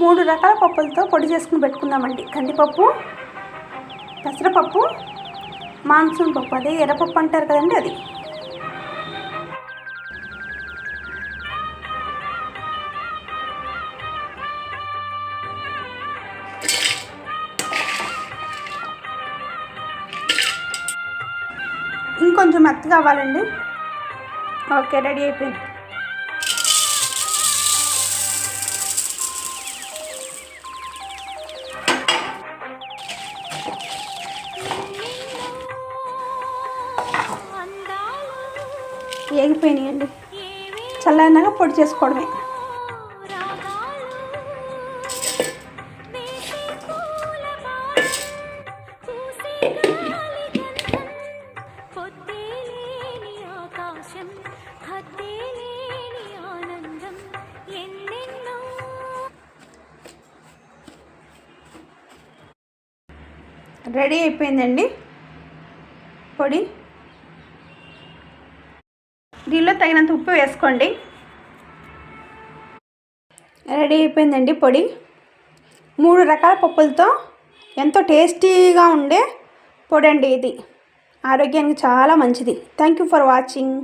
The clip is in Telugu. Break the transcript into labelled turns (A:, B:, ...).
A: 3 రకాల పప్పులతో పొడి చేసుకుని పెట్టుకుందామండి. కందిపప్పు, పెసరపప్పు, మాన్సూన్ పప్పు, అదే ఎర్రపప్పు అంటారు కదండి, అది. ఇంకొంచెం మెత్తగా అవ్వాలండి. ఓకే, రెడీ అయిపోయింది. ఏగిపోయినాయండి. చల్లైనాక పొడి చేసుకోవడమే. రెడీ అయిపోయిందండి పొడి. దీనిలో తగినంత ఉప్పు వేసుకోండి. రెడీ అయిపోయిందండి పొడి. 3 రకాల పప్పులతో ఎంతో టేస్టీగా ఉండే పొడి అండి ఇది. ఆరోగ్యానికి చాలా మంచిది. Thank you for watching.